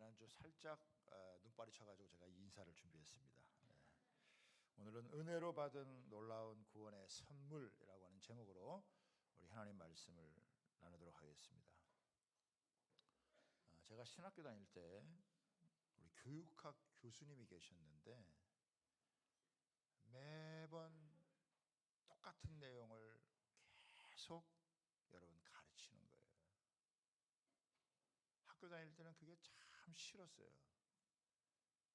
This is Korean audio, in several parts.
지난주 살짝 눈발이 쳐가지고 제가 인사를 준비했습니다. 오늘은 은혜로 받은 놀라운 구원의 선물이라고 하는 제목으로 우리 하나님 말씀을 나누도록 하겠습니다. 제가 신학교 다닐 때 우리 교육학 교수님이 계셨는데 매번 똑같은 내용을 계속 여러분 가르치는 거예요. 학교 다닐 때는 그게 참 싫었어요.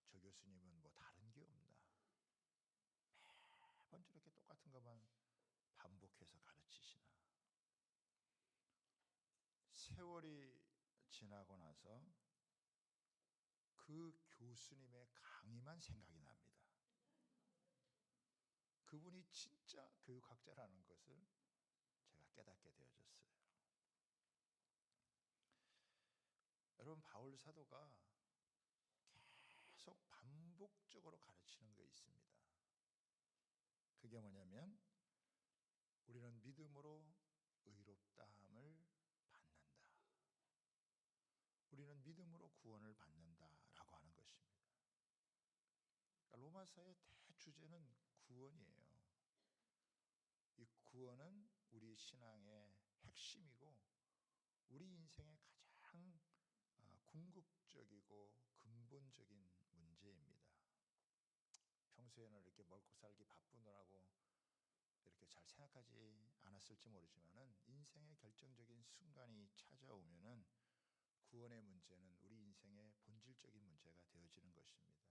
저 교수님은 뭐 다른 게 없나. 매번 저렇게 똑같은 것만 반복해서 가르치시나. 세월이 지나고 나서 그 교수님의 강의만 생각이 납니다. 그분이 진짜 교육학자라는 것을 제가 깨닫게 되어졌어요. 여러분, 바울 사도가 계속 반복적으로 가르치는 게 있습니다. 그게 뭐냐면 우리는 믿음으로 의롭다함을 받는다. 우리는 믿음으로 구원을 받는다라고 하는 것입니다. 그러니까 로마서의 대주제는 구원이에요. 이 구원은 우리 신앙의 핵심이고 우리 인생의 가장 궁극적이고 근본적인 문제입니다. 평소에는 이렇게 먹고 살기 바쁘느라고 이렇게 잘 생각하지 않았을지 모르지만은 인생의 결정적인 순간이 찾아오면은 구원의 문제는 우리 인생의 본질적인 문제가 되어지는 것입니다.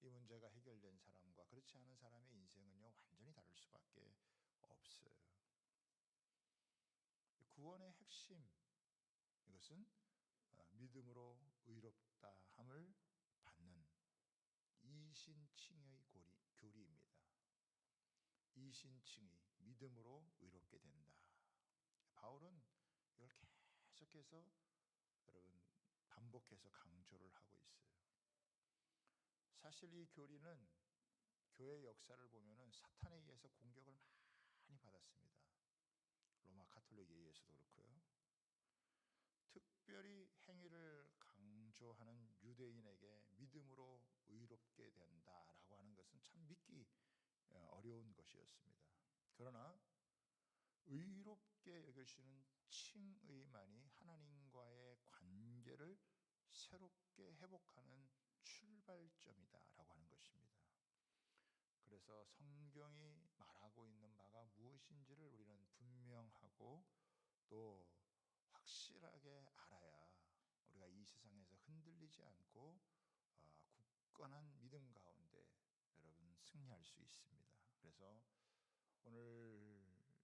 이 문제가 해결된 사람과 그렇지 않은 사람의 인생은요 완전히 다를 수밖에 없어요. 구원의 핵심, 이것은 믿음으로 의롭다함을 받는 이신칭의 교리입니다. 이신칭의 믿음으로 의롭게 된다. 바울은 이걸 계속해서 여러분 반복해서 강조를 하고 있어요. 사실 이 교리는 교회 역사를 보면은 사탄에 의해서 공격을 많이 받았습니다. 로마 가톨릭에 의해서도 그렇고요. 특별히 행위를 강조하는 유대인에게 믿음으로 의롭게 된다라고 하는 것은 참 믿기 어려운 것이었습니다. 그러나 의롭게 여기시는 칭의만이 하나님과의 관계를 새롭게 회복하는 출발점이다라고 하는 것입니다. 그래서 성경이 말하고 있는 바가 무엇인지를 우리는 분명하고 또 확실하게 알아야 우리가 이 세상에서 흔들리지 않고 굳건한 믿음 가운데 여러분 승리할 수 있습니다. 그래서 오늘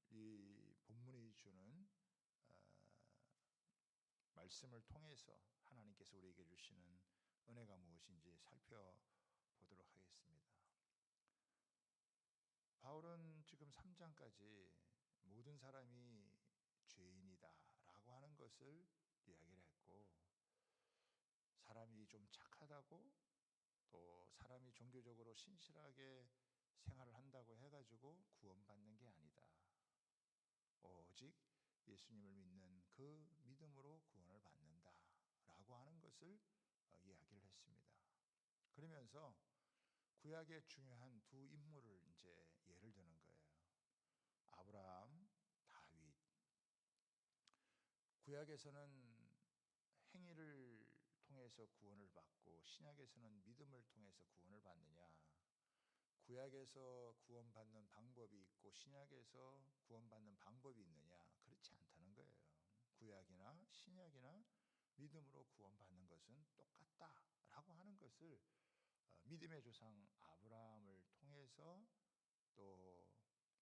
이 본문이 주는 말씀을 통해서 하나님께서 우리에게 주시는 은혜가 무엇인지 살펴보도록 하겠습니다. 바울은 지금 3장까지 모든 사람이 죄인이다 라고 하는 것을 이야기를 했고, 사람이 좀 착하다고 또 사람이 종교적으로 신실하게 생활을 한다고 해가지고 구원받는 게 아니다. 오직 예수님을 믿는 그 믿음으로 구원을 받는다 라고 하는 것을 이야기를 했습니다. 그러면서 구약의 중요한 두 인물을 이제 예를 드는 거예요. 아브라함, 다윗. 구약에서는 행위를 통해서 구원을 받고 신약에서는 믿음을 통해서 구원을 받느냐? 구약에서 구원받는 방법이 있고 신약에서 구원받는 방법이 있느냐? 그렇지 않다는 거예요. 구약이나 신약이나 믿음으로 구원받는 것은 똑같다라고 하는 것을 믿음의 조상 아브라함을 통해서 또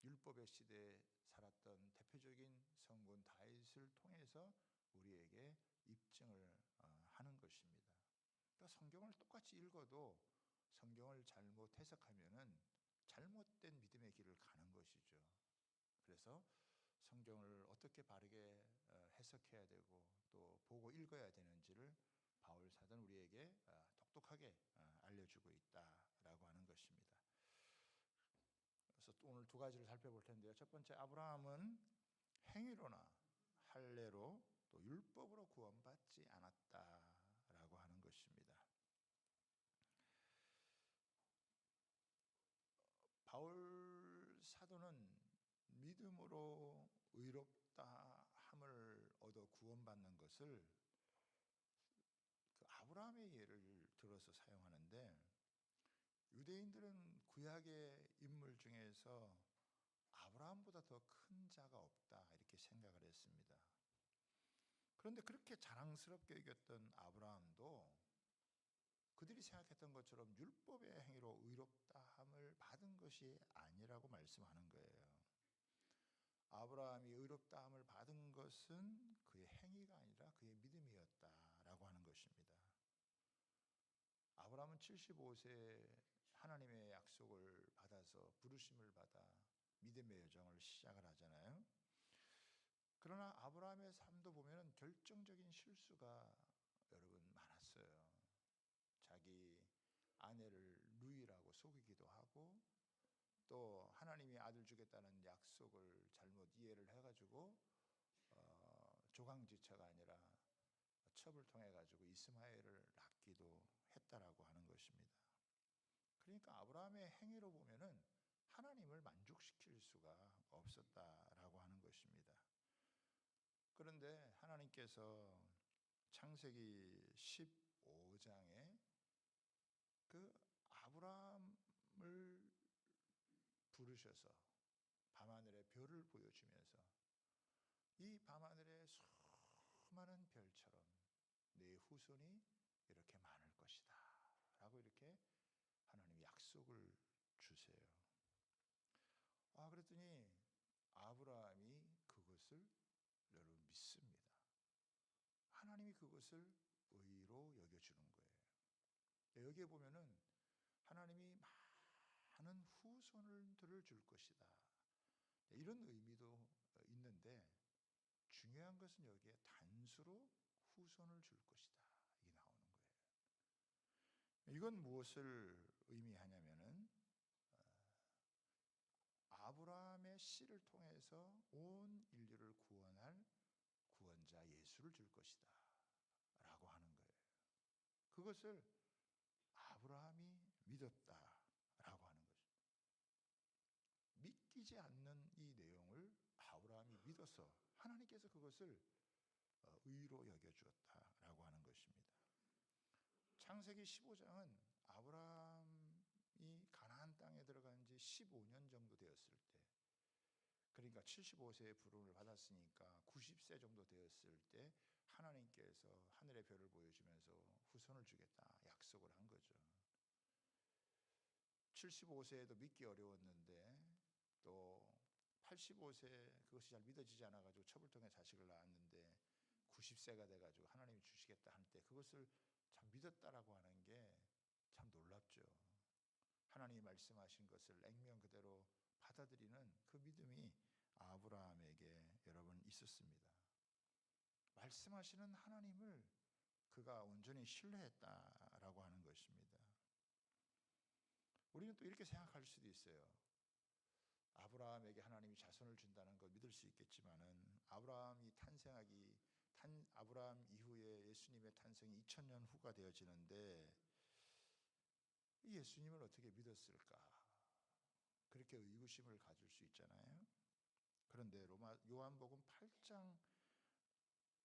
율법의 시대에 살았던 대표적인 성군 다윗을 통해서 우리에게 입증을 하는 것입니다. 그러니까 성경을 똑같이 읽어도 성경을 잘못 해석하면은 잘못된 믿음의 길을 가는 것이죠. 그래서 성경을 어떻게 바르게 해석해야 되고 또 보고 읽어야 되는지를 바울 사도는 우리에게 똑똑하게 알려주고 있다라고 하는 것입니다. 그래서 오늘 두 가지를 살펴볼 텐데요. 첫 번째, 아브라함은 행위로나 할례로 또 율법으로 구원받지 않았다라고 하는 것입니다. 것입니다. 바울 사도는 믿음으로 의롭다 함을 얻어 구원받는 것을 그 아브라함의 예를 들어서 사용하는데, 유대인들은 구약의 인물 중에서 아브라함보다 더 큰 자가 없다 이렇게 생각을 했습니다. 그런데 그렇게 자랑스럽게 여겼던 아브라함도 그들이 생각했던 것처럼 율법의 행위로 의롭다함을 받은 것이 아니라고 말씀하는 거예요. 아브라함이 의롭다함을 받은 것은 그의 행위가 아니라 그의 믿음이었다라고 하는 것입니다. 아브라함은 75세에 하나님의 약속을 받아서 부르심을 받아 믿음의 여정을 시작을 하잖아요. 그러나 아브라함의 삶도 보면 결정적인 실수가 여러분 많았어요. 자기 아내를 루이라고 속이기도 하고, 또 하나님이 아들 주겠다는 약속을 잘못 이해를 해가지고 조강지처가 아니라 첩을 통해 가지고 이스마엘을 낳기도 했다라고 하는 것입니다. 그러니까 아브라함의 행위로 보면은 하나님을 만족시킬 수가 없었다라고 하는 것입니다. 그런데 하나님께서 창세기 15장에 그 아브라함을 부르셔서 밤하늘의 별을 보여주면서 이 밤하늘의 수많은 별처럼 내 후손이 이렇게 많을 것이다 라고 이렇게 하나님이 약속을 주세요. 그랬더니 아브라함이 그것을 여러분 믿습니다. 하나님이 그것을 의로 여겨주는 거예요. 여기에 보면은 하나님이 많은 후손들을 줄 것이다 이런 의미도 있는데, 중요한 것은 여기에 단수로 후손을 줄 것이다 이게 나오는 거예요. 이건 무엇을 의미하냐면은 아브라함의 씨를 통해서 온 인류를 구원할 구원자 예수를 줄 것이다 라고 하는 거예요. 그것을 아브라함이 믿었다라고 하는 거죠. 믿기지 않는 이 내용을 아브라함이 믿어서 하나님께서 그것을 의로 여겨주었다라고 하는 것입니다. 창세기 15장은 아브라함이 가나안 땅에 들어간 지 15년 정도 되었을 때, 그러니까 75세의 부름을 받았으니까 90세 정도 되었을 때 하나님께서 하늘의 별을 보여주면서 후손을 주겠다 약속을 한 거죠. 75세에도 믿기 어려웠는데, 또 85세 그것이 잘 믿어지지 않아가지고 첩을 통해 자식을 낳았는데 90세가 돼가지고 하나님이 주시겠다 할 때 그것을 참 믿었다라고 하는 게 참 놀랍죠. 하나님이 말씀하신 것을 액면 그대로 받아들이는 그 믿음이 아브라함에게 여러분 있었습니다. 말씀하시는 하나님을 그가 온전히 신뢰했다라고 하는 것입니다. 우리는 또 이렇게 생각할 수도 있어요. 아브라함에게 하나님이 자손을 준다는 걸 믿을 수 있겠지만은 아브라함 이후에 예수님의 탄생이 2000년 후가 되어지는데 이 예수님을 어떻게 믿었을까? 그렇게 의구심을 가질 수 있잖아요. 그런데 요한복음 8장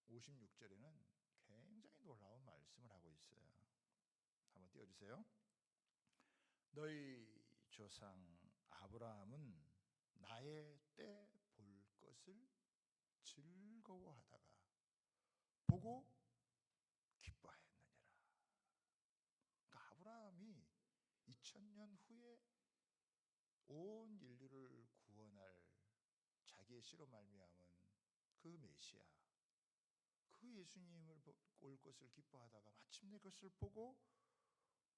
56절에는 굉장히 놀라운 말씀을 하고 있어요. 한번 띄워주세요. 너희 조상 아브라함은 나의 때 볼 것을 즐거워하다가 보고 기뻐하였느니라. 그러니까 아브라함이 2000년 후에 온 인류를 구원할 자기의 씨로 말미암은 그 메시아, 그 예수님을 올 것을 기뻐하다가 마침내 그것을 보고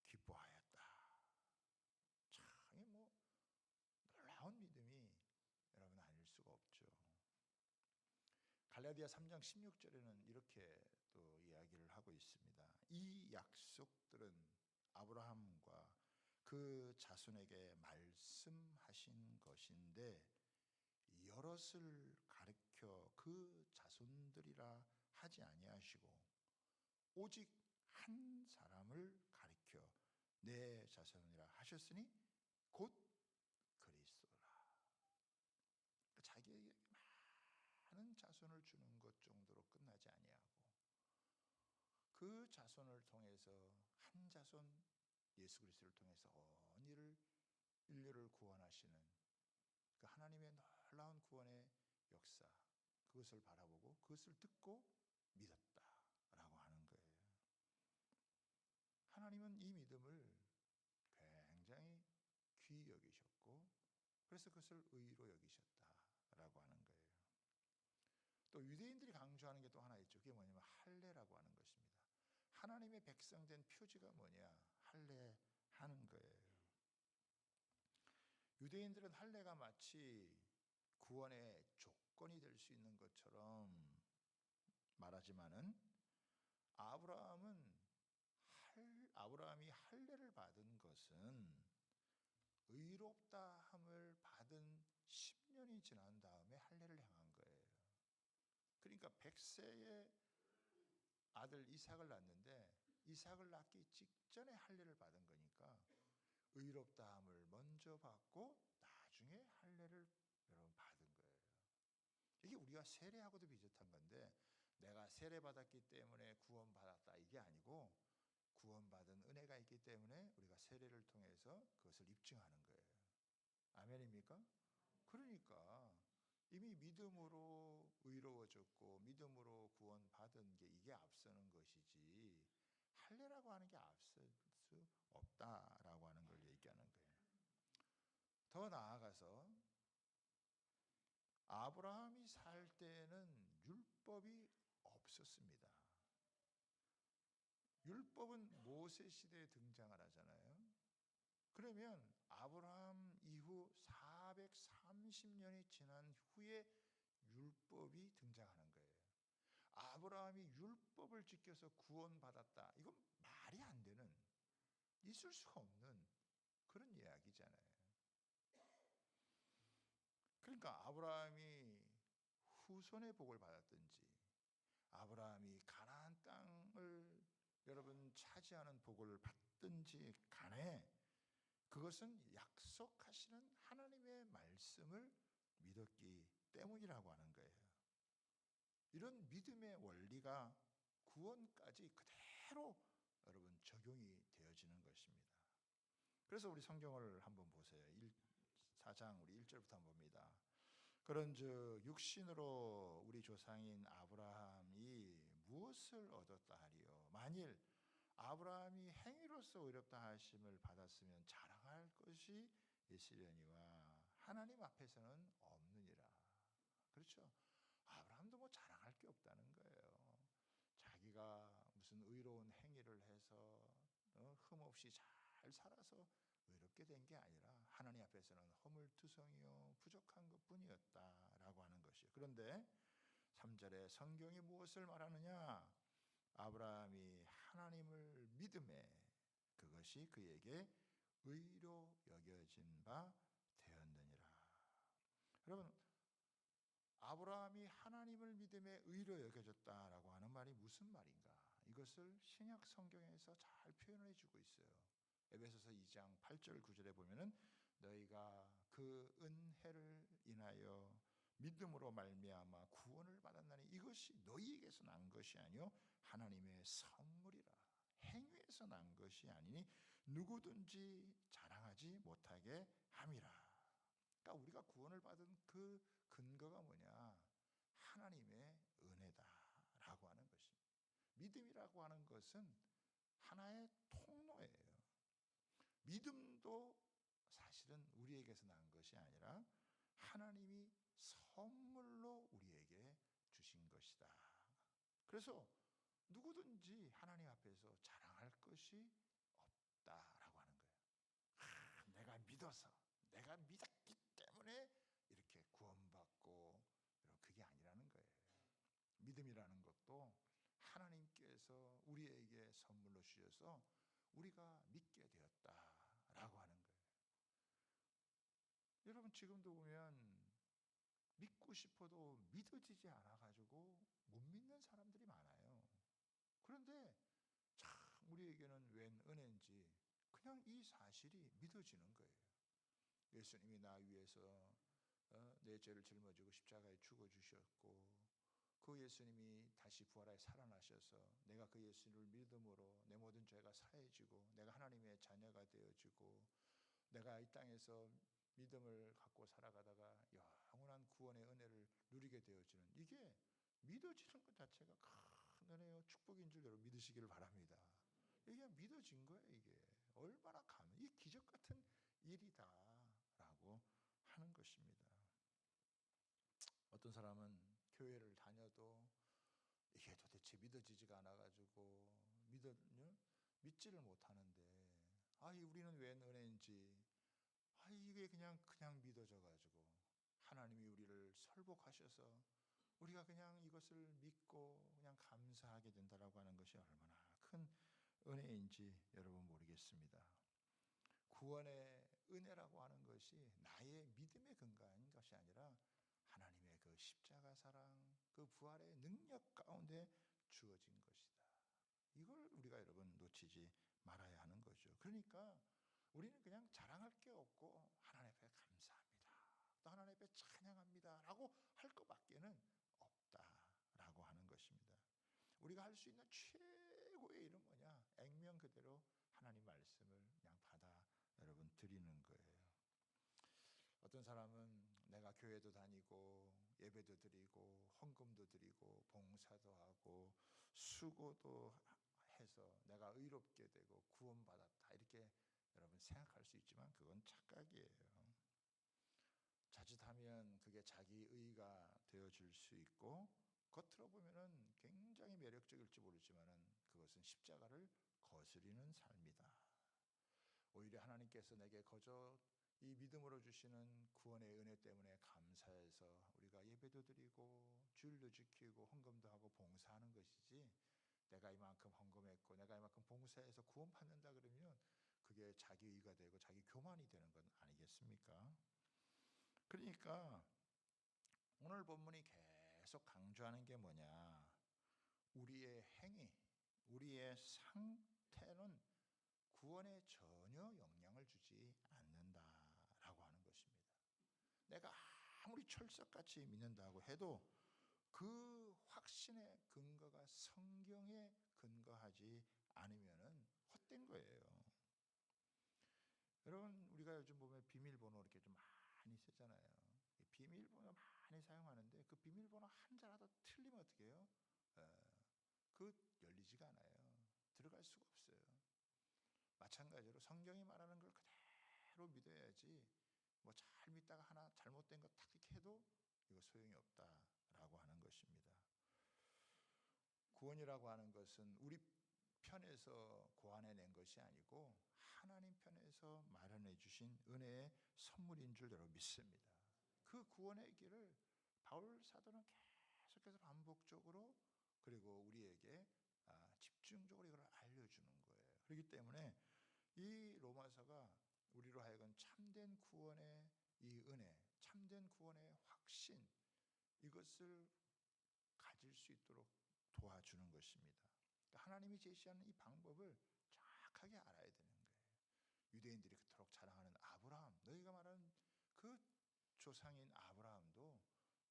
기뻐하였다. 참 놀라운 믿음이 여러분 아닐 수가 없죠. 갈라디아 3장 16절에는 이렇게 또 이야기를 하고 있습니다. 이 약속들은 아브라함과 그 자손에게 말씀하신 것인데 여럿을 가리켜 그 자손들이라 하지 아니하시고 오직 한 사람을 가리켜 내 자손이라 하셨으니 곧 그리스도라. 그러니까 자기에게 많은 자손을 주는 것 정도로 끝나지 아니하고 그 자손을 통해서 한 자손 예수 그리스도를 통해서 온 인류를 구원하시는 그 하나님의 놀라운 구원의 역사, 그것을 바라보고 그것을 듣고 믿었다라고 하는 거예요. 하나님은 이 믿음을 굉장히 귀히 여기셨고 그래서 그것을 의로 여기셨다라고 하는 거예요. 또 유대인들이 강조하는 게 또 하나 있죠. 그게 뭐냐면 할례라고 하는 것입니다. 하나님의 백성된 표지가 뭐냐? 할례하는 거예요. 유대인들은 할례가 마치 구원의 조건이 될 수 있는 것처럼 말하지만은 아브라함이 할례를 받은 것은 의롭다함을 받은 10년이 지난 다음에 할례를 행한 거예요. 그러니까 100세의 아들 이삭을 낳는데 이삭을 낳기 직전에 할례를 받은 거니까 의롭다함을 먼저 받고 나중에 할례를 여러분 받은 거예요. 이게 우리가 세례하고도 비슷한 건데 내가 세례받았기 때문에 구원받았다 이게 아니고 구원받은 은혜가 있기 때문에 우리가 세례를 통해서 그것을 입증하는 거예요. 아멘입니까? 그러니까 이미 믿음으로 의로워졌고 믿음으로 구원받은 게 이게 앞서는 것이지 할례라고 하는 게 앞설 수 없다라고 하는 걸 얘기하는 거예요. 더 나아가서 아브라함이 살 때는 율법이 없었습니다. 율법은 모세 시대에 등장을 하잖아요. 그러면 아브라함 이후 430년이 지난 후에 율법이 등장하는 거예요. 아브라함이 율법을 지켜서 구원받았다. 이건 말이 안 되는, 있을 수가 없는 그런 이야기잖아요. 그러니까 아브라함이 후손의 복을 받았든지 아브라함이 가나안 땅을 여러분 차지하는 복을 받든지 간에 그것은 약속하시는 하나님의 말씀을 믿었기 때문이라고 하는 거예요. 이런 믿음의 원리가 구원까지 그대로 여러분 적용이 되어지는 것입니다. 그래서 우리 성경을 한번 보세요. 4장 우리 1절부터 한번 봅니다. 그런즉 육신으로 우리 조상인 아브라함이 무엇을 얻었다 하리요? 만일 아브라함이 행위로서 의롭다 하심을 받았으면 자랑할 것이 있으려니와 하나님 앞에서는 없느니라. 그렇죠? 아브라함도 뭐 자랑할 게 없다는 거예요. 자기가 무슨 의로운 행위를 해서 흠없이 잘 살아서 의롭게 된 게 아니라 하나님 앞에서는 허물투성이요 부족한 것뿐이었다라고 하는 것이에요. 그런데 3절에 성경이 무엇을 말하느냐? 아브라함이 하나님을 믿음에 그것이 그에게 의로 여겨진 바 되었느니라. 여러분, 아브라함이 하나님을 믿음에 의로 여겨졌다라고 하는 말이 무슨 말인가? 이것을 신약 성경에서 잘 표현해 주고 있어요. 에베소서 2장 8절 9절에 보면은 너희가 그 은혜를 인하여 믿음으로 말미암아 구원을 받았나니 이것이 너희에게서 난 것이 아니요 하나님의 선물이라. 행위에서 난 것이 아니니 누구든지 자랑하지 못하게 함이라. 그러니까 우리가 구원을 받은 그 근거가 뭐냐? 하나님의 은혜다라고 하는 것입니다. 믿음이라고 하는 것은 하나의 통로예요. 믿음도 사실은 우리에게서 난 것이 아니라 하나님이 선물로 우리에게 주신 것이다. 그래서 누구든지 하나님 앞에서 자랑할 것이 없다라고 하는 거예요. 내가 믿어서, 내가 믿었기 때문에 이렇게 구원받고 그게 아니라는 거예요. 믿음이라는 것도 하나님께서 우리에게 선물로 주셔서 우리가 믿게 되었다라고 하는 거예요. 여러분 지금도 보면 믿고 싶어도 믿어지지 않아가지고 못 믿는 사람들이 많아요. 그런데 참 우리에게는 웬 은혜인지 그냥 이 사실이 믿어지는 거예요. 예수님이 나 위해서 내 죄를 짊어지고 십자가에 죽어주셨고, 그 예수님이 다시 부활하여 살아나셔서 내가 그 예수를 믿음으로 내 모든 죄가 사해지고 내가 하나님의 자녀가 되어지고, 내가 이 땅에서 믿음을 갖고 살아가다가 영원한 구원의 은혜를 누리게 되어지는, 이게 믿어지는 것 자체가 큰 은혜요 축복인 줄 여러분 믿으시기를 바랍니다. 이게 믿어진 거예요. 이게 얼마나 이 기적 같은 일이다라고 하는 것입니다. 어떤 사람은 교회를 다녀도 이게 도대체 믿어지지가 않아가지고 믿지를 못하는데, 우리는 웬 은혜인지, 이게 그냥 믿어져가지고 하나님이 우리를 설복하셔서 우리가 그냥 이것을 믿고 그냥 감사하게 된다라고 하는 것이 얼마나 큰 은혜인지 여러분 모르겠습니다. 구원의 은혜라고 하는 것이 나의 믿음에 근거한 것이 아니라 하나님의 그 십자가 사랑, 그 부활의 능력 가운데 주어진 것이다. 이걸 우리가 여러분 놓치지 말아야 하는 거죠. 그러니까 우리는 그냥 자랑할 게 없고 하나님 앞에 감사합니다, 또 하나님 앞에 찬양합니다 라고 할 것밖에는 없다라고 하는 것입니다. 우리가 할 수 있는 최고의 일은 뭐냐? 액면 그대로 하나님 말씀을 그냥 받아 여러분 드리는 거예요. 어떤 사람은 내가 교회도 다니고 예배도 드리고 헌금도 드리고 봉사도 하고 수고도 해서 내가 의롭게 되고 구원받았다 이렇게 여러분 생각할 수 있지만 그건 착각이에요. 자칫하면 그게 자기 의가 되어질 수 있고, 겉으로 보면은 굉장히 매력적일지 모르지만은 그것은 십자가를 거스리는 삶이다. 오히려 하나님께서 내게 거저 이 믿음으로 주시는 구원의 은혜 때문에 감사해서 우리가 예배도 드리고 주일도 지키고 헌금도 하고 봉사하는 것이지, 내가 이만큼 헌금했고 내가 이만큼 봉사해서 구원받는다 그러면 그게 자기 의가 되고 자기 교만이 되는 건 아니겠습니까? 그러니까 오늘 본문이 계속 강조하는 게 뭐냐? 우리의 행위, 우리의 상태는 구원에 전혀 영향을 주지 않는다라고 하는 것입니다. 내가 아무리 철석같이 믿는다고 해도 그 확신의 근거가 성경에 근거하지 않으면은 헛된 거예요. 여러분, 우리가 요즘 보면 비밀번호 이렇게 좀 많이 쓰잖아요. 비밀번호 많이 사용하는데 그 비밀번호 한자라도 틀리면 어떻게 해요? 그 열리지가 않아요. 들어갈 수가 없어요. 마찬가지로 성경이 말하는 걸 그대로 믿어야지, 뭐 잘 믿다가 하나 잘못된 거 탁 해도 이거 소용이 없다라고 하는 것입니다. 구원이라고 하는 것은 우리 편에서 고안해낸 것이 아니고 하나님 편에서 마련해 주신 은혜의 선물인 줄 여러분 믿습니다. 그 구원의 길을 바울 사도는 계속해서 반복적으로 그리고 우리에게 집중적으로 이걸 알려주는 거예요. 그렇기 때문에 이 로마서가 우리로 하여금 참된 구원의 이 은혜, 참된 구원의 확신, 이것을 가질 수 있도록 도와주는 것입니다. 그러니까 하나님이 제시하는 이 방법을 정확하게 알아야 되는 거예요. 유대인들이 그토록 자랑하는 아브라함, 너희가 말하는 그 조상인 아브라함도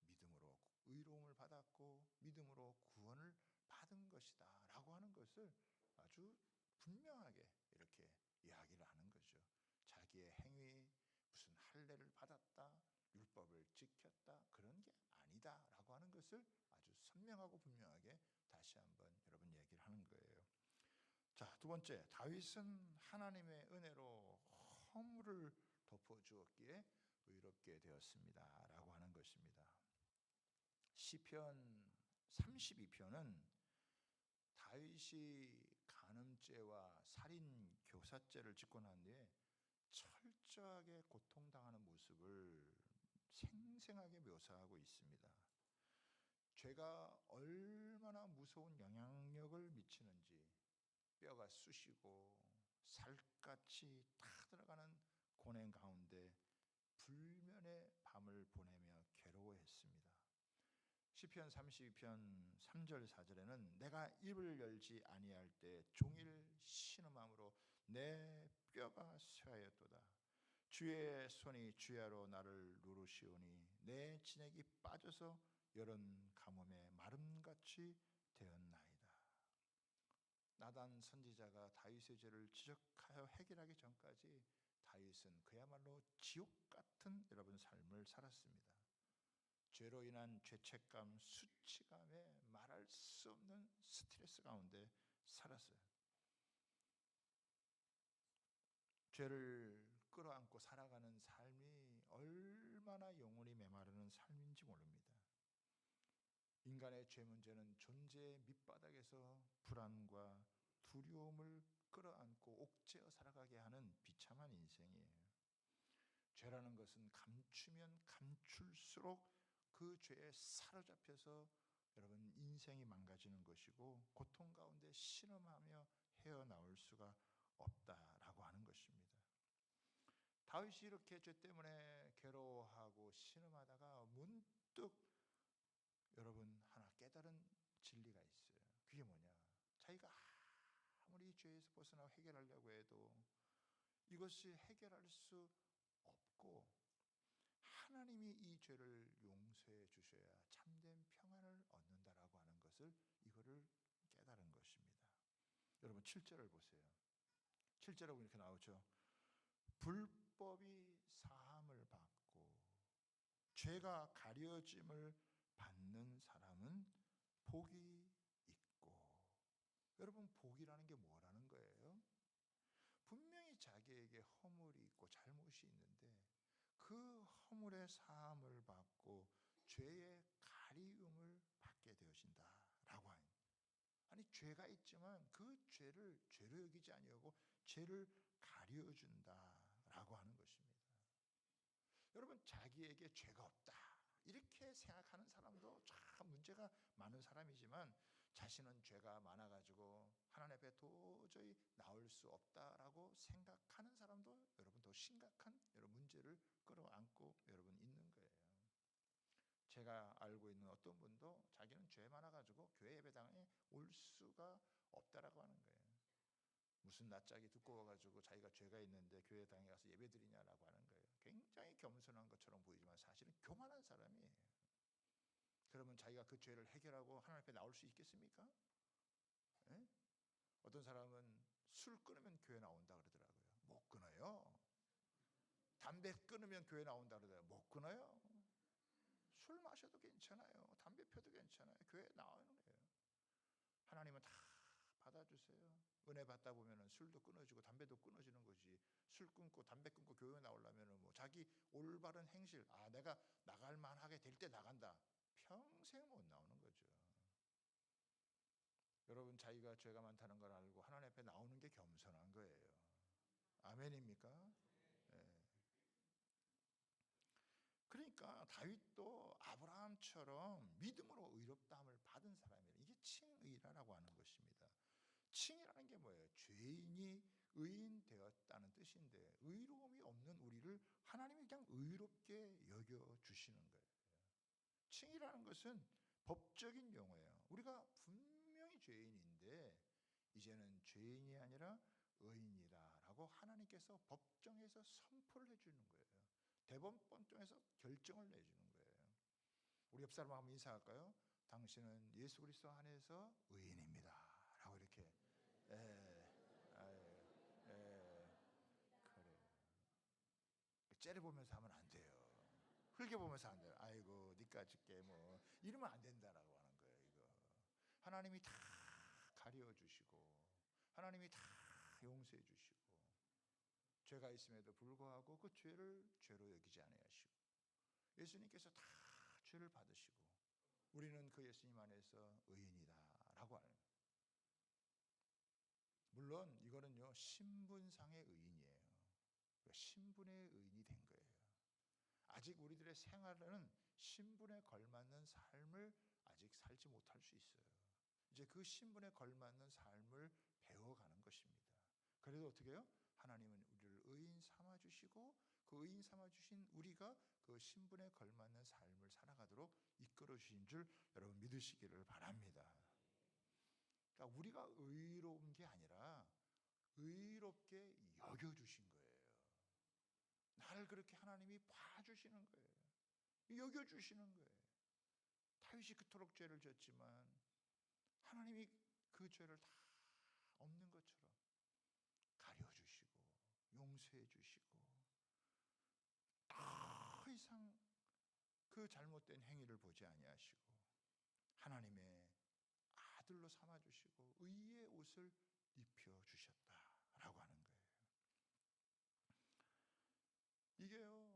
믿음으로 의로움을 받았고 믿음으로 구원을 받은 것이다 라고 하는 것을 아주 분명하게 이렇게 이야기를 하는 거죠. 자기의 행위, 무슨 할례를 받았다, 율법을 지켰다, 그런 게 아니다 라고 하는 것을 아주 선명하고 분명하게 다시 한번 여러분 얘기를 하는 거예요. 자, 두 번째, 다윗은 하나님의 은혜로 허물을 덮어주었기에 의롭게 되었습니다 라고 하는 것입니다. 시편 32편은 다윗이 간음죄와 살인 교사죄를 짓고 난 뒤에 철저하게 고통당하는 모습을 생생하게 묘사하고 있습니다. 죄가 얼마나 무서운 영향력을 미치는지, 뼈가 쑤시고 살갗이 다 들어가는 고뇌 가운데 불면의 밤을 보내며 괴로워했습니다. 시편 32편 3절 4절에는 내가 입을 열지 아니할 때 종일 신음함으로 내 뼈가 쇠하였도다. 주의 손이 주야로 나를 누르시오니 내 진액이 빠져서 여름 가뭄에 마름같이 되었나이다. 나단 선지자가 다윗의 죄를 지적하여 해결하기 전까지 다윗은 그야말로 지옥 같은 여러분 삶을 살았습니다. 죄로 인한 죄책감, 수치감에 말할 수 없는 스트레스 가운데 살았어요. 죄를 끌어안고 살아가는 삶이 얼마나 영혼이 메마르는 삶인지 모릅니다. 인간의 죄 문제는 존재의 밑바닥에서 불안과 두려움을 끌어안고 옥죄어 살아가게 하는 비참한 인생이에요. 죄라는 것은 감추면 감출수록 그 죄에 사로잡혀서 여러분 인생이 망가지는 것이고 고통 가운데 신음하며 헤어나올 수가 없다라고 하는 것입니다. 다윗이 이렇게 죄 때문에 괴로워하고 신음하다가 문득 여러분 하나 깨달은 진리가 있어요. 그게 뭐냐? 자기가 아무리 죄에서 벗어나 해결하려고 해도 이것이 해결할 수 없고 하나님이 이 죄를 용서해 주셔야 참된 평안을 얻는다라고 하는 것을 이거를 깨달은 것입니다. 여러분 7절을 보세요. 7절에 보면 이렇게 나오죠. 불법이 사함을 받고 죄가 가려짐을 받는 사람은 복이 있고. 여러분 복이라는 게 뭐라는 거예요? 분명히 자기에게 허물이 있고 잘못이 있는데 그 허물의 사함을 받고 죄의 가리움을 받게 되어진다라고 하니, 아니 죄가 있지만 그 죄를 죄로 여기지 아니하고 죄를 가려준다라고 하는 것입니다. 여러분 자기에게 죄가 없다 이렇게 생각하는 사람도 참 문제가 많은 사람이지만 자신은 죄가 많아가지고 하나님 앞에 도저히 나올 수 없다라고 생각하는 사람도 여러분 더 심각한 여러분 문제를 끌어안고 여러분 있는 거예요. 제가 알고 있는 어떤 분도 자기는 죄 많아가지고 교회 예배당에 올 수가 없다라고 하는 거예요. 무슨 낯짝이 두꺼워가지고 자기가 죄가 있는데 교회당에 가서 예배드리냐라고 하는 거예요. 굉장히 겸손한 것처럼 보이지만 사실은 교만한 사람이에요. 그러면 자기가 그 죄를 해결하고 하나님 앞에 나올 수 있겠습니까? 에? 어떤 사람은 술 끊으면 교회 나온다 그러더라고요. 못 끊어요. 담배 끊으면 교회 나온다 그러더라고요. 못 끊어요. 술 마셔도 괜찮아요. 담배 펴도 괜찮아요. 교회 나오는 거예요. 하나님은 다 받아주세요. 은혜 받다 보면 술도 끊어지고 담배도 끊어지는 거지. 술 끊고 담배 끊고 교회 나오려면 뭐 자기 올바른 행실, 내가 나갈 만하게 될 때 나간다. 평생 못 나오는 거죠. 여러분 자기가 죄가 많다는 걸 알고 하나님 앞에 나오는 게 겸손한 거예요. 아멘입니까? 네. 그러니까 다윗도 아브라함처럼 믿음으로 의롭다함을 받은 사람이에요. 이게 칭의라고 하는 것입니다. 칭이라는 게 뭐예요? 죄인이 의인 되었다는 뜻인데 의로움이 없는 우리를 하나님이 그냥 의롭게 여겨주시는 거예요. 칭이라는 것은 법적인 용어예요. 우리가 분명히 죄인인데 이제는 죄인이 아니라 의인이다라고 하나님께서 법정에서 선포를 해주는 거예요. 대법원에서 결정을 내주는 거예요. 우리 옆 사람 한번 인사할까요? 당신은 예수 그리스도 안에서 의인입니다 라고 이렇게 그래요. 째려보면서 하면 안 돼요. 흘겨보면서 안 돼요. 아이고 니까짓 게 뭐 이러면 안 된다라고 하는 거예요. 이거 하나님이 다 가려주시고 하나님이 다 용서해 주시고 죄가 있음에도 불구하고 그 죄를 죄로 여기지 아니하시고 예수님께서 다 죄를 받으시고 우리는 그 예수님 안에서 의인이다라고 하는 거예요. 물론 이거는요 신분상의 의인이에요. 그러니까 신분의 의인이 된 거예요. 아직 우리들의 생활은 신분에 걸맞는 삶을 아직 살지 못할 수 있어요. 이제 그 신분에 걸맞는 삶을 배워가는 것입니다. 그래도 어떻게 해요? 하나님은 우리를 의인 삼아주시고 그 의인 삼아 주신 우리가 그 신분에 걸맞는 삶을 살아가도록 이끌어 주신 줄 여러분 믿으시기를 바랍니다. 그러니까 우리가 의로운 게 아니라 의롭게 여겨 주신 거예요. 나를 그렇게 하나님이 봐주시는 거예요. 여겨 주시는 거예요. 다윗이 그토록 죄를 졌지만 하나님이 그 죄를 다 없는 것처럼 가려주시고 용서해 주시고 더 이상 그 잘못된 행위를 보지 아니하시고 하나님의 아들로 삼아주시고 의의 옷을 입혀주셨다라고 하는 거예요. 이게요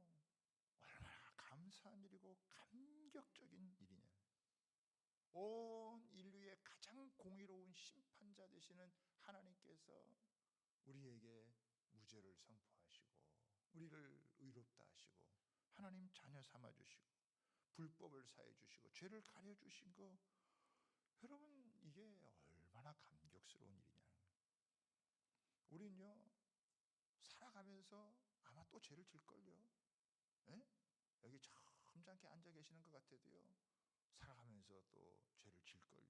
얼마나 감사한 일이고 감격적인 일이냐. 온 인류의 가장 공의로운 심판자 되시는 하나님께서 우리에게 무죄를 선포하시고 우리를 의롭다 하시고 하나님 자녀 삼아주시고 불법을 사해주시고 죄를 가려주신 거, 여러분 이게 얼마나 감격스러운 일이냐. 우린요 살아가면서 아마 또 죄를 질걸요. 에? 여기 점잖게 앉아 계시는 것 같아도요 살아가면서 또 죄를 질걸요.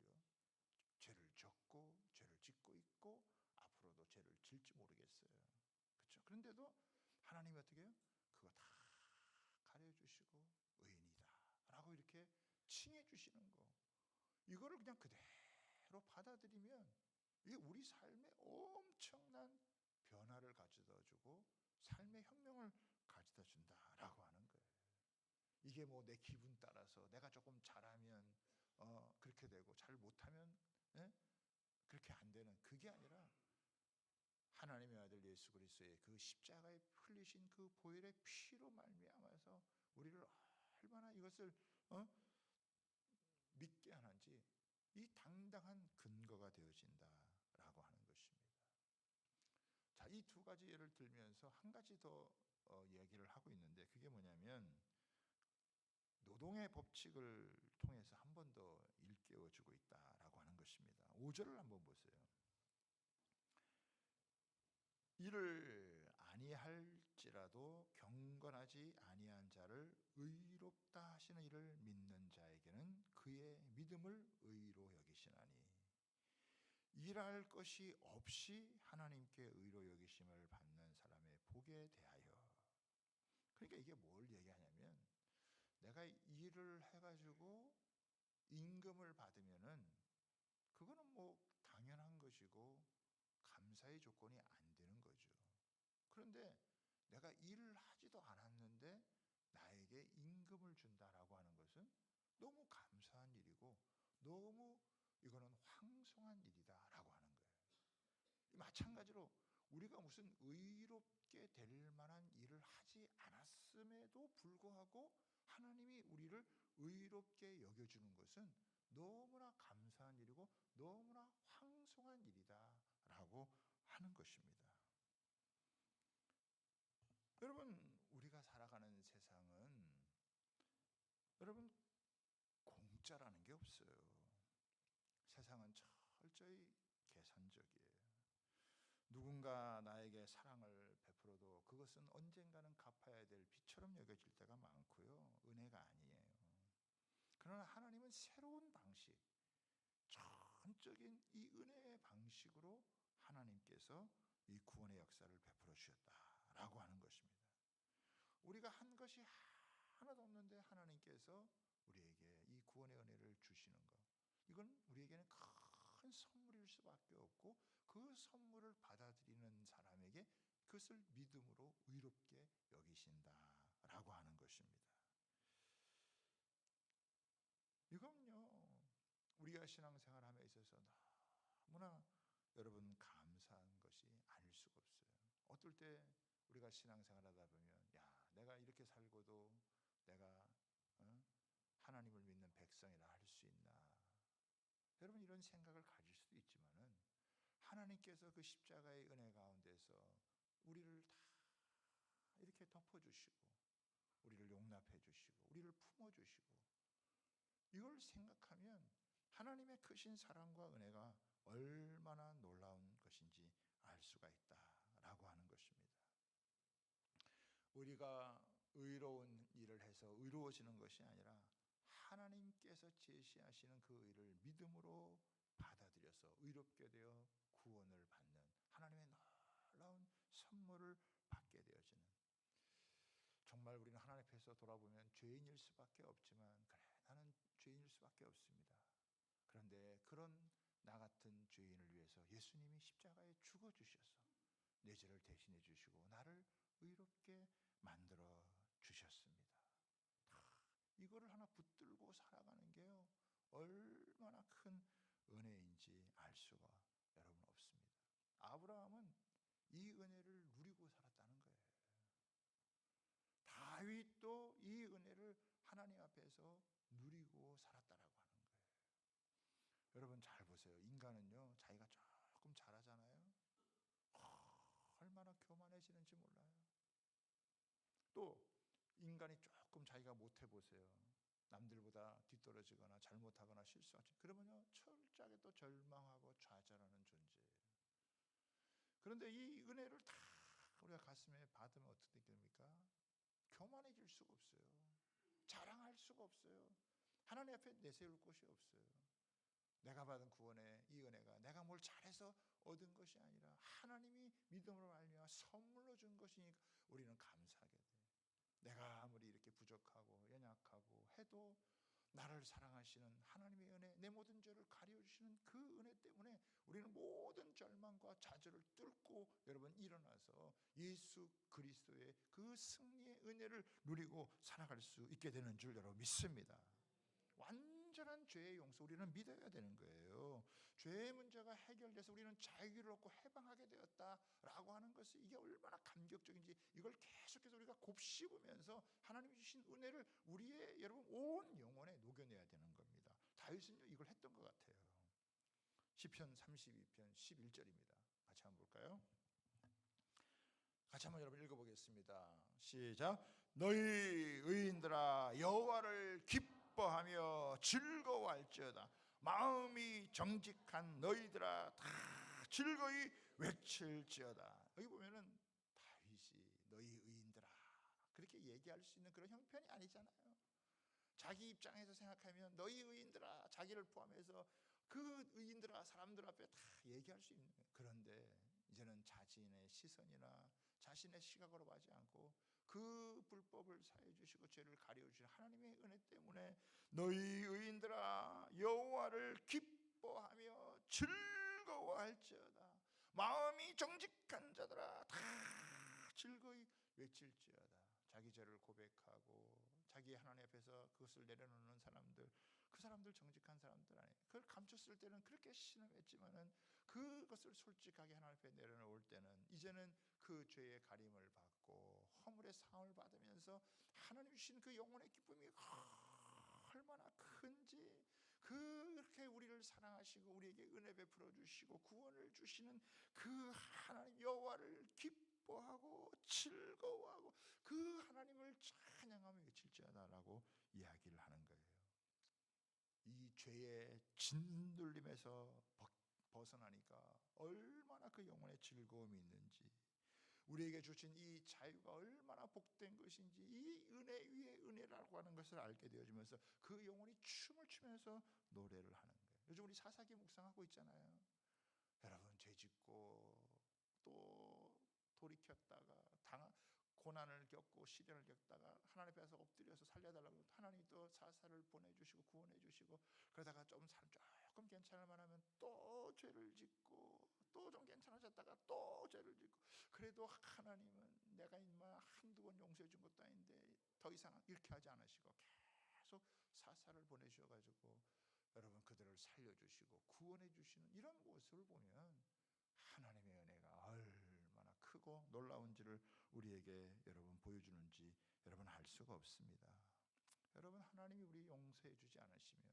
죄를 졌고 죄를 짓고 있고 앞으로도 죄를 질지 모르겠어요. 그렇죠? 그런데도 하나님이 어떻게 해요? 그거 다 가려주시고 의인이다 라고 이렇게 칭해 주시는 거, 이거를 그냥 그대로 받아들이면 이게 우리 삶에 엄청난 변화를 가져다 주고 삶의 혁명을 가져다 준다라고 하는 거예요. 이게 뭐 내 기분 따라서 내가 조금 잘하면 그렇게 되고 잘 못하면 그렇게 안 되는, 그게 아니라 하나님의 아들 예수 그리스도의 그 십자가에 흘리신 그 보혈의 피로 말미암아서 우리를 얼마나 이것을 믿게 하는지 이 당당한 근거가 되어진다라고 하는 것입니다. 자, 이 두 가지 예를 들면서 한 가지 더 얘기를 하고 있는데 그게 뭐냐면 노동의 법칙을 통해서 한 번 더 일깨워주고 있다라고 하는 것입니다. 5절을 한번 보세요. 이를 아니할지라도 경건하지 아니한 자를 의롭다 하시는 이를 믿는 자에게는 그의 믿음을 의로 여기시나니 일할 것이 없이 하나님께 의로 여기심을 받는 사람의 복에 대하여. 그러니까 이게 뭘 얘기하냐면 내가 일을 해가지고 임금을 받으면은 그거는 뭐 당연한 것이고 감사의 조건이 안 되는 거죠. 그런데 내가 일을 하지도 않았는데 나에게 임금을 준다라고 하는 것은 너무 감사한 일이고 너무 이거는 황송한 일이다라고 하는 거예요. 마찬가지로 우리가 무슨 의롭게 될 만한 일을 하지 않았음에도 불구하고 하나님이 우리를 의롭게 여겨주는 것은 너무나 감사한 일이고 너무나 황송한 일이다라고 하는 것입니다. 여러분, 우리가 살아가는 세상은 여러분 공짜라는 게 없어요. 세상은 철저히 계산적이에요. 누군가 나에게 사랑을 베풀어도 그것은 언젠가는 갚아야 될 빚처럼 여겨질 때가 많고요. 은혜가 아니에요. 그러나 하나님은 새로운 방식, 전적인 이 은혜의 방식으로 하나님께서 이 구원의 역사를 베풀어 주셨다라고 하는 것입니다. 우리가 한 것이 하나도 없는데 하나님께서 우리에게 이 구원의 은혜를 주시는 것, 이건 우리에게는 큰 선물일 수밖에 없고 그 선물을 받아들이는 사람에게 그것을 믿음으로 의롭게 여기신다라고 하는 것입니다. 이건요 우리가 신앙생활함에 있어서 너무나 여러분 감사한 것이 아닐 수가 없어요. 어떨 때 우리가 신앙생활하다 보면 야 내가 이렇게 살고도 내가 하나님을 믿는 백성이라 할 수 있나, 여러분 이런 생각을 가질 수도 있지만은 하나님께서 그 십자가의 은혜 가운데서 우리를 다 이렇게 덮어주시고 우리를 용납해 주시고 우리를 품어주시고 이걸 생각하면 하나님의 크신 사랑과 은혜가 얼마나 놀라운 것인지 알 수가 있다라고 하는 것입니다. 우리가 의로운 일을 해서 의로워지는 것이 아니라 하나님께서 제시하시는 그 의를 믿음으로 받아들여서 의롭게 되어 구원을 받는 하나님의 놀라운 선물을 받게 되어지는, 정말 우리는 하나님 앞에서 돌아보면 죄인일 수밖에 없지만, 그래 나는 죄인일 수밖에 없습니다. 그런데 그런 나 같은 죄인을 위해서 예수님이 십자가에 죽어주셔서 내 죄를 대신해 주시고 나를 의롭게 만들어 주셨습니다. 이거를 하나 붙들고 살아가는 게요, 얼마나 큰 은혜인지 알 수가 여러분 없습니다. 아브라함은 이 은혜를 누리고 살았다는 거예요. 다윗도 이 은혜를 하나님 앞에서 누리고 살았다라고 하는 거예요. 여러분 잘 보세요. 인간은요, 자기가 조금 잘하잖아요. 얼마나 교만해지는지 몰라요. 또 인간이 조금 자기가 못해 보세요. 남들보다 뒤떨어지거나 잘못하거나 실수하지, 그러면요 철저하게 또 절망하고 좌절하는 존재예요. 그런데 이 은혜를 다 우리가 가슴에 받으면 어떻게 됩니까? 교만해질 수가 없어요. 자랑할 수가 없어요. 하나님 앞에 내세울 곳이 없어요. 내가 받은 구원의 이 은혜가 내가 뭘 잘해서 얻은 것이 아니라 하나님이 믿음으로 말미암아 선물로 준 것이니까 우리는 감사하게 돼요. 내가 아무리 이렇게 부족하고 연약하고 해도 나를 사랑하시는 하나님의 은혜, 내 모든 죄를 가려주시는 그 은혜 때문에 우리는 모든 절망과 좌절을 뚫고 여러분 일어나서 예수 그리스도의 그 승리의 은혜를 누리고 살아갈 수 있게 되는 줄 여러분 믿습니다. 완전한 죄의 용서 우리는 믿어야 되는 거예요. 죄의 문제가 해결돼서 우리는 자유를 얻고 해방하게 되었다라고 하는 것이 이게 얼마나 감격적인지, 이걸 계속해서 우리가 곱씹으면서 하나님이 주신 은혜를 우리의 여러분 온 영혼에 녹여내야 되는 겁니다. 다윗은요 이걸 했던 것 같아요. 시편 32편 11절입니다. 같이 한번 볼까요? 같이 한번 여러분 읽어보겠습니다. 시작. 너희 의인들아 여호와를 기뻐하며 즐거워할지어다. 마음이 정직한 너희들아 다 즐거이 외칠지어다. 여기 보면은 다윗이 너희 의인들아 그렇게 얘기할 수 있는 그런 형편이 아니잖아요. 자기 입장에서 생각하면 너희 의인들아, 자기를 포함해서 그 의인들아 사람들 앞에 다 얘기할 수 있는 거예요. 그런데 이제는 자신의 시선이나 자신의 시각으로 하지 않고 그 불법을 사해 주시고 죄를 가려 주시는 하나님의 은혜 때문에 너희 의인들아 여호와를 기뻐하며 즐거워할지어다. 마음이 정직한 자들아 다 즐거이 외칠지어다. 자기 죄를 고백하고 자기 하나님 앞에서 그것을 내려놓는 사람들, 그 사람들 정직한 사람들 아니에요. 그걸 감췄을 때는 그렇게 신음했지만은 그것을 솔직하게 하나님 앞에 내려놓을 때는 이제는 그 죄의 가림을 받고 허물의 사함을 받으면서 하나님 주신 그 영혼의 기쁨이 얼마나 큰지, 그렇게 우리를 사랑하시고 우리에게 은혜 베풀어 주시고 구원을 주시는 그 하나님 여호와를 기뻐하고 즐거워하고 그 하나님을 찬양하며 외칠지어다라고 이야기를 하는 거예요. 이 죄의 짓눌림에서 벗어나니까 얼마나 그 영혼의 즐거움이 있는지, 우리에게 주신 이 자유가 얼마나 복된 것인지 이 은혜 위에 은혜라고 하는 것을 알게 되어지면서 그 영혼이 춤을 추면서 노래를 하는 거예요. 요즘 우리 사사기 묵상하고 있잖아요. 여러분 죄짓고 또 돌이켰다가 고난을 겪고 시련을 겪다가 하나님 앞에서 엎드려서 살려달라고 하나님이 또 사사를 보내주시고 구원해주시고, 그러다가 조금 괜찮을 만하면 또 죄를 짓고 또 좀 괜찮아졌다가 또 죄를 짓고, 그래도 하나님은 내가 인마 한두 번 용서해 준 것도 아닌데 더 이상 이렇게 하지 않으시고 계속 사사를 보내주셔가지고 여러분 그들을 살려주시고 구원해 주시는 이런 모습을 보면 하나님의 은혜가 얼마나 크고 놀라운지를 우리에게 여러분 보여주는지 여러분 알 수가 없습니다. 여러분 하나님이 우리 용서해 주지 않으시면,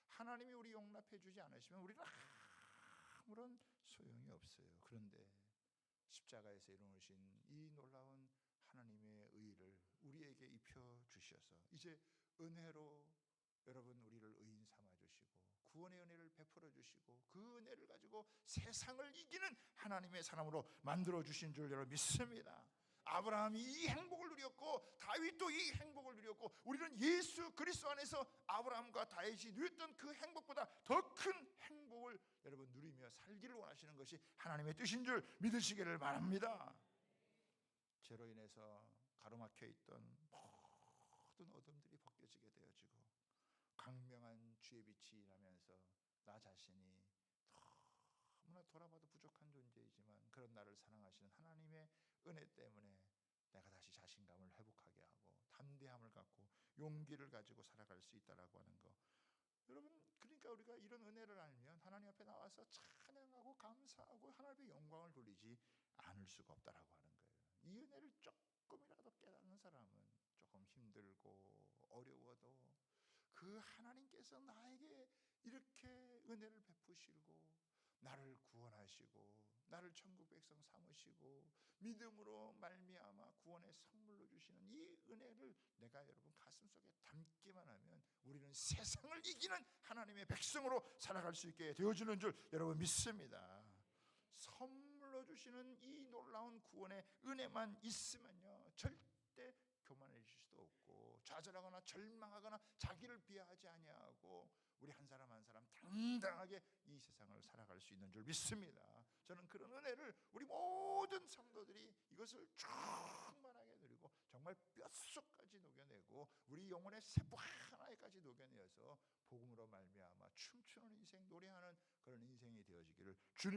하나님이 우리 용납해 주지 않으시면 우리는 아무런 소용이 없어요. 그런데 십자가에서 이루어진 이 놀라운 하나님의 의를 우리에게 입혀 주셔서 이제 은혜로 여러분 우리를 의인 삼아 주시고 구원의 은혜를 베풀어 주시고 그 은혜를 가지고 세상을 이기는 하나님의 사람으로 만들어 주신 줄 여러분 믿습니다. 아브라함이 이 행복을 누렸고 다윗도 이 행복을 누렸고 우리는 예수 그리스도 안에서 아브라함과 다윗이 누렸던 그 행복보다 더 큰 행복을 여러분 누리며 살기를 원하시는 것이 하나님의 뜻인 줄 믿으시기를 바랍니다. 죄로 인해서 가로막혀 있던 모든 어둠들이 벗겨지게 되어지고 광명한 주의 빛이 일하면서 나 자신이 너무나 돌아봐도 부족한 존재이지만 그런 나를 사랑하시는 하나님의 은혜 때문에 내가 다시 자신감을 회복하게 하고 담대함을 갖고 용기를 가지고 살아갈 수 있다라고 하는 거. 여러분, 그러니까 우리가 이런 은혜를 알면 하나님 앞에 나와서 찬양하고 감사하고 하나님의 영광을 돌리지 않을 수가 없다라고 하는 거예요. 이 은혜를 조금이라도 깨닫는 사람은 조금 힘들고 어려워도 그 하나님께서 나에게 이렇게 은혜를 베푸시고 나를 구원하시고 나를 천국 백성 삼으시고 믿음으로 말미암아 구원의 선물로 주시는 이 은혜를 내가 여러분 가슴속에 담기만 하면 우리는 세상을 이기는 하나님의 백성으로 살아갈 수 있게 되어주는 줄 여러분 믿습니다. 선물로 주시는 이 놀라운 구원의 은혜만 있으면요 절대 교만해질 수도 없고 좌절하거나 절망하거나 자기를 비하하지 아니하고 우리 한 사람 한 사람 당당하게 이 세상을 살아갈 수 있는 줄 믿습니다. 저는 그런 은혜를 우리 모든 성도들이 이것을 충만하게 누리고 정말 뼛속까지 녹여내고 우리 영혼의 세포 하나에까지 녹여내어서 복음으로 말미암아 춤추는 인생 노래하는 그런 인생이 되어지기를 주님